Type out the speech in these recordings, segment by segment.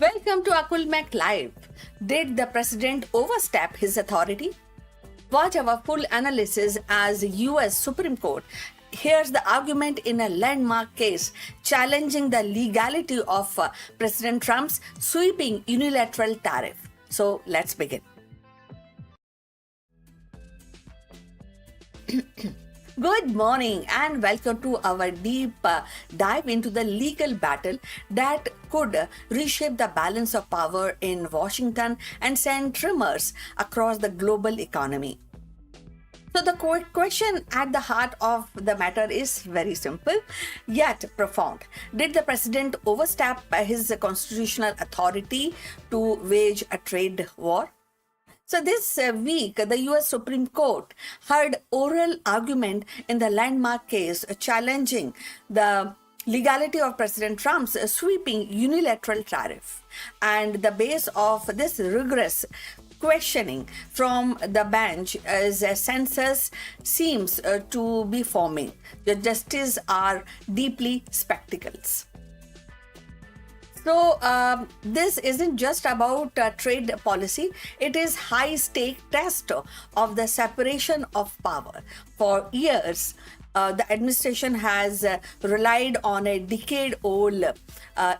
Welcome to Akul Mac Live. Did the president overstep his authority? Watch our full analysis as US Supreme Court hears the argument in a landmark case challenging the legality of President Trump's sweeping unilateral tariff. So let's begin. Good morning and welcome to our deep dive into the legal battle that could reshape the balance of power in Washington and send tremors across the global economy. So the question at the heart of the matter is very simple yet profound. Did the president overstep his constitutional authority to wage a trade war? So this week, the US Supreme Court heard oral argument in the landmark case challenging the legality of President Trump's sweeping unilateral tariff. And the base of this rigorous questioning from the bench as a census seems to be forming. The justices are deeply spectacles. So this isn't just about trade policy. It is high-stake test of the separation of power. For years, the administration has relied on a decade-old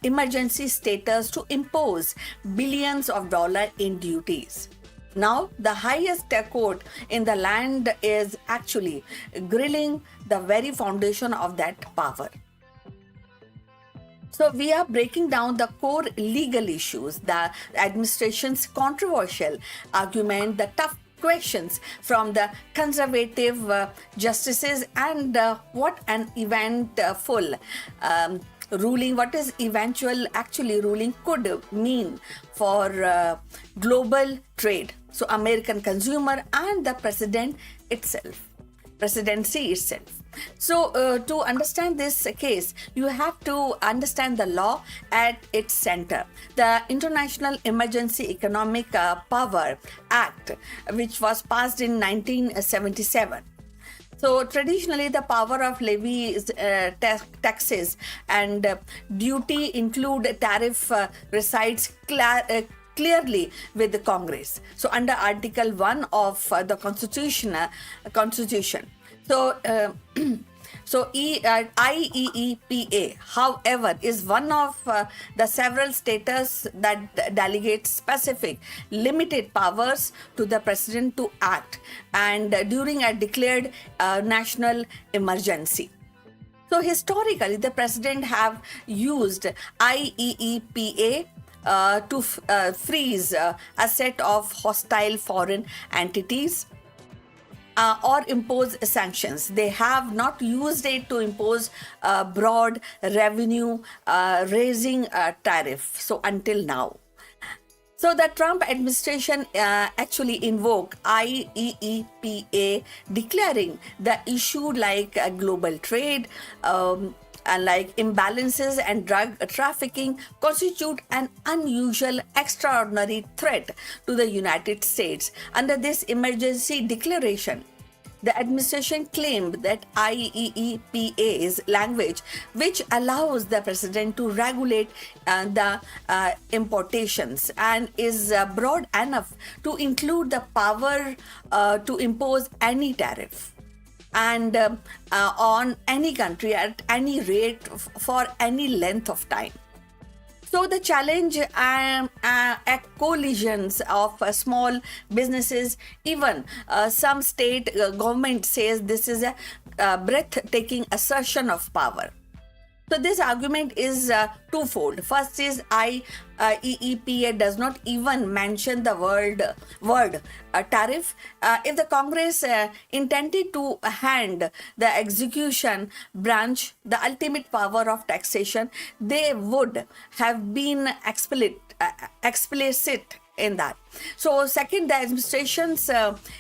emergency status to impose billions of dollars in duties. Now, the highest court in the land is actually grilling the very foundation of that power. So we are breaking down the core legal issues, the administration's controversial argument, the tough questions from the conservative justices, and what an eventful ruling, what is eventual actually ruling could mean for global trade, so American consumer and the presidency itself. So to understand this case, you have to understand the law at its center. The International Emergency Economic Power Act, which was passed in 1977. So traditionally, the power of levies, taxes and duty include tariff resides clearly with the Congress. So under Article 1 of the Constitution. So IEEPA, however, is one of the several states that delegate specific limited powers to the president to act and during a declared national emergency. So historically, the president have used IEEPA to freeze a set of hostile foreign entities or impose sanctions. They have not used it to impose broad revenue raising tariff. So until now. So the Trump administration actually invoked IEEPA, declaring the issue like global trade, like imbalances and drug trafficking constitute an unusual, extraordinary threat to the United States. Under this emergency declaration, the administration claimed that IEEPA's language, which allows the president to regulate the importations and is broad enough to include the power to impose any tariff and on any country at any rate for any length of time. So the challenge collisions of small businesses, even some state government says this is a breathtaking assertion of power. So this argument is twofold. First is IEEPA does not even mention the word tariff. If the Congress intended to hand the execution branch the ultimate power of taxation, they would have been explicit in that. So second, the administration's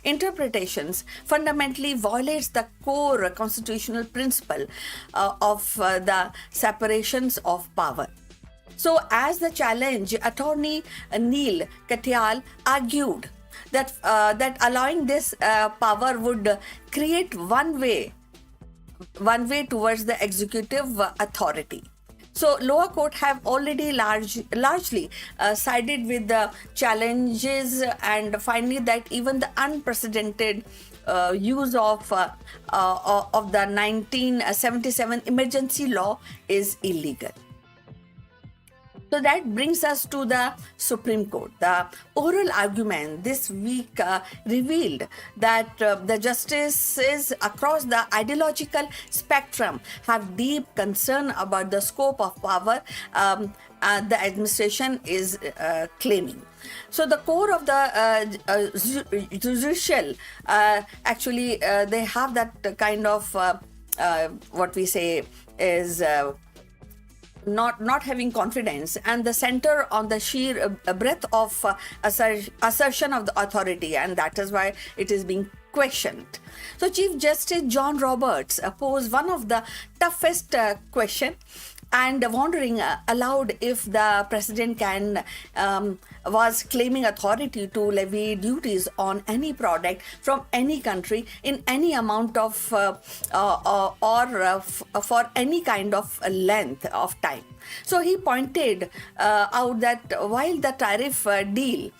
interpretations fundamentally violates the core constitutional principle of the separations of power. So as the challenge, attorney Neil Katyal argued that allowing this power would create one way towards the executive authority. So lower court have already largely sided with the challenges and finding that even the unprecedented use of the 1977 emergency law is illegal. So that brings us to the Supreme Court. The oral argument this week revealed that the justices across the ideological spectrum have deep concern about the scope of power the administration is claiming. So the core of the judicial, they have that kind of what we say is not having confidence, and the center on the sheer breadth of assertion of the authority, and that is why it is being questioned. So Chief Justice John Roberts posed one of the toughest question and wondering aloud if the president was claiming authority to levy duties on any product from any country in any amount of for any kind of length of time. So he pointed out that while the tariff deal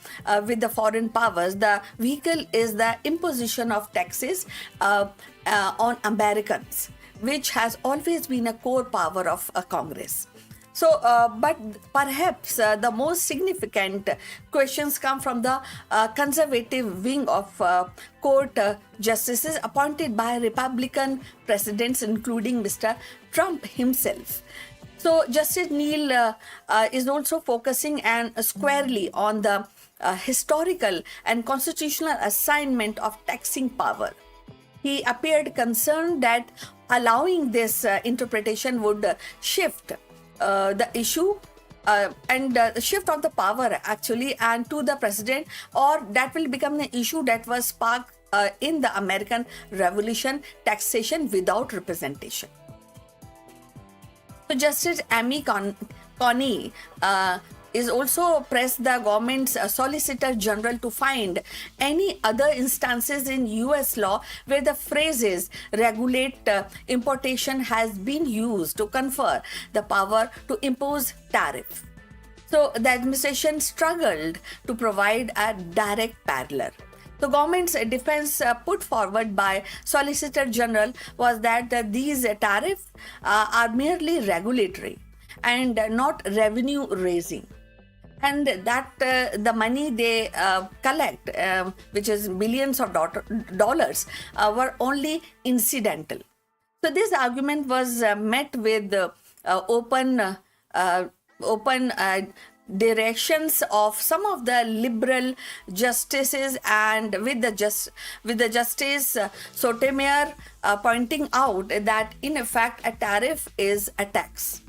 with the foreign powers, the vehicle is the imposition of taxes on Americans, which has always been a core power of Congress. So, but perhaps the most significant questions come from the conservative wing of court justices appointed by Republican presidents, including Mr. Trump himself. So, Justice Neal is also focusing and squarely on the historical and constitutional assignment of taxing power. He appeared concerned that allowing this interpretation would shift the issue and shift of the power actually and to the president, or that will become the issue that was sparked in the American Revolution, taxation without representation. So Justice Amy Coney is also pressed the government's Solicitor General to find any other instances in US law where the phrases regulate importation has been used to confer the power to impose tariff. So the administration struggled to provide a direct parallel. The government's defense put forward by Solicitor General was that these tariffs are merely regulatory and not revenue raising, and that the money they collect, which is billions of dollars, were only incidental. So this argument was met with open directions of some of the liberal justices, and with the Justice Sotomayor pointing out that in effect a tariff is a tax.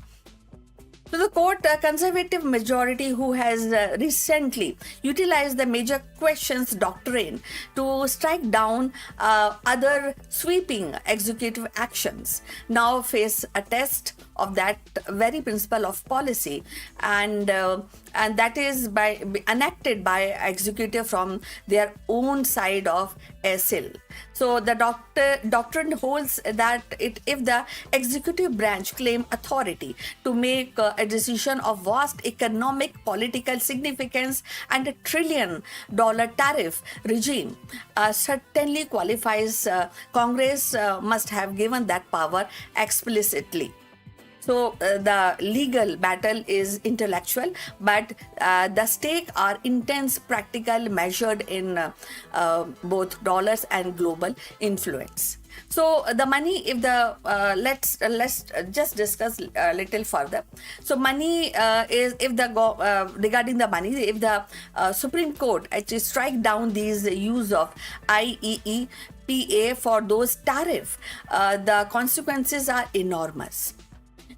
So the court conservative majority, who has recently utilized the major questions doctrine to strike down other sweeping executive actions, now face a test of that very principle of policy, and that is enacted by executive from their own side of SL. So the doctrine holds that if the executive branch claim authority to make a decision of vast economic political significance, and $1 trillion tariff regime certainly qualifies, Congress must have given that power explicitly. So the legal battle is intellectual, but the stakes are intense, practical, measured in both dollars and global influence. So the money, if the let's just discuss a little further. So money is, if the regarding the money, if the Supreme Court actually strike down these use of IEEPA for those tariff, the consequences are enormous.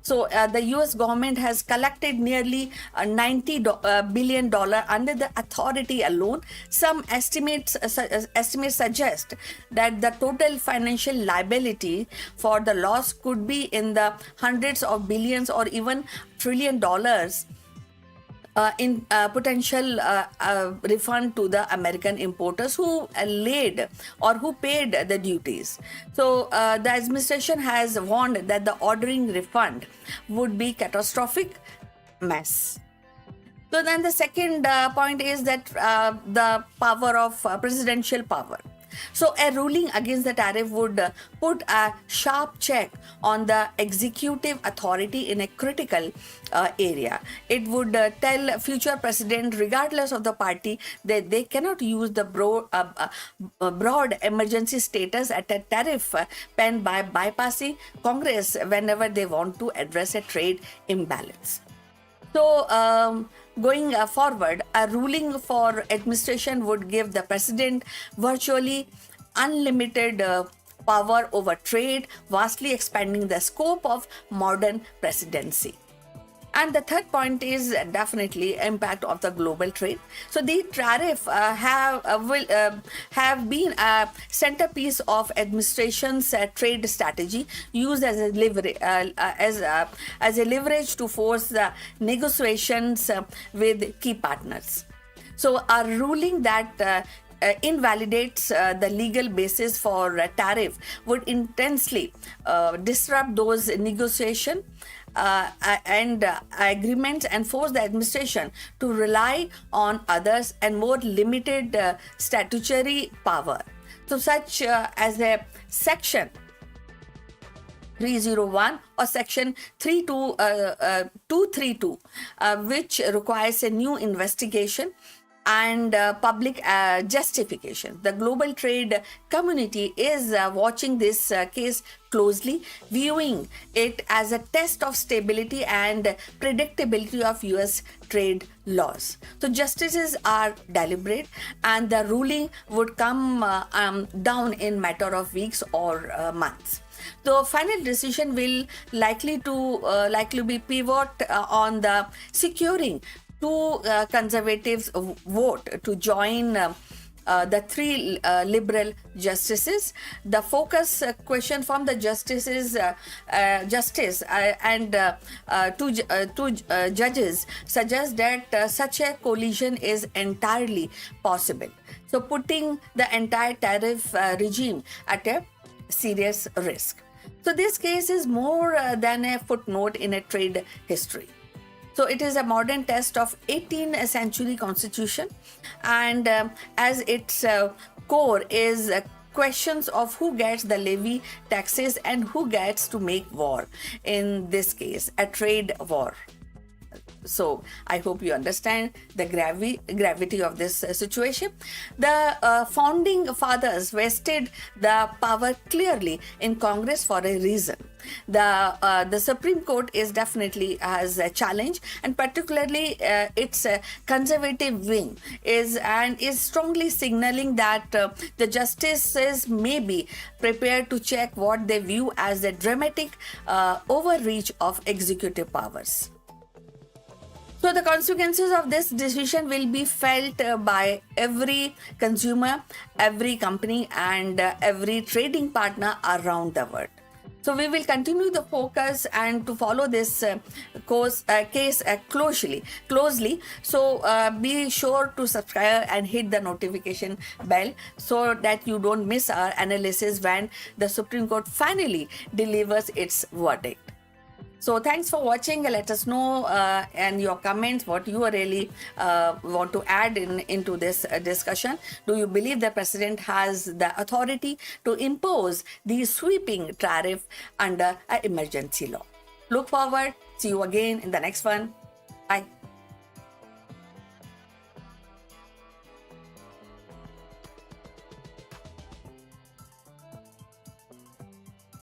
So the US government has collected nearly $90 billion under the authority alone. Some estimates suggest that the total financial liability for the loss could be in the hundreds of billions or even $1 trillion. in potential refund to the American importers who laid or who paid the duties. So the administration has warned that the ordering refund would be catastrophic mess. So then the second point is that the power of presidential power. So a ruling against the tariff would put a sharp check on the executive authority in a critical area. It would tell future president, regardless of the party, that they cannot use the broad emergency status at a tariff pen by bypassing Congress whenever they want to address a trade imbalance. So, going forward, a ruling for administration would give the president virtually unlimited power over trade, vastly expanding the scope of modern presidency. And the third point is definitely impact of the global trade. So the tariff have been a centerpiece of administration's trade strategy, used as a leverage to force the negotiations with key partners. So a ruling that invalidates the legal basis for tariff would intensely disrupt those negotiations and agreements and force the administration to rely on others and more limited statutory power. So such as a section 301 or section 232 which requires a new investigation and public justification. The global trade community is watching this case closely, viewing it as a test of stability and predictability of US trade laws. So justices are deliberate and the ruling would come down in matter of weeks or months. The final decision will likely be pivot on the securing two conservatives vote to join the three liberal justices. The focus question from the justices and two judges suggests that such a coalition is entirely possible. So putting the entire tariff regime at a serious risk. So this case is more than a footnote in a trade history. So it is a modern test of 18th century constitution, and as its core is questions of who gets the levy taxes and who gets to make war, in this case a trade war. So I hope you understand the gravity of this situation. The founding fathers vested the power clearly in Congress for a reason. The Supreme Court is definitely has a challenge, and particularly its conservative wing is strongly signaling that the justices may be prepared to check what they view as a dramatic overreach of executive powers. So the consequences of this decision will be felt by every consumer, every company, and every trading partner around the world. So we will continue the focus and to follow this case closely. So be sure to subscribe and hit the notification bell so that you don't miss our analysis when the Supreme Court finally delivers its verdict. So thanks for watching. Let us know and your comments what you really want to add into this discussion. Do you believe the president has the authority to impose the sweeping tariff under an emergency law? Look forward. See you again in the next one. Bye.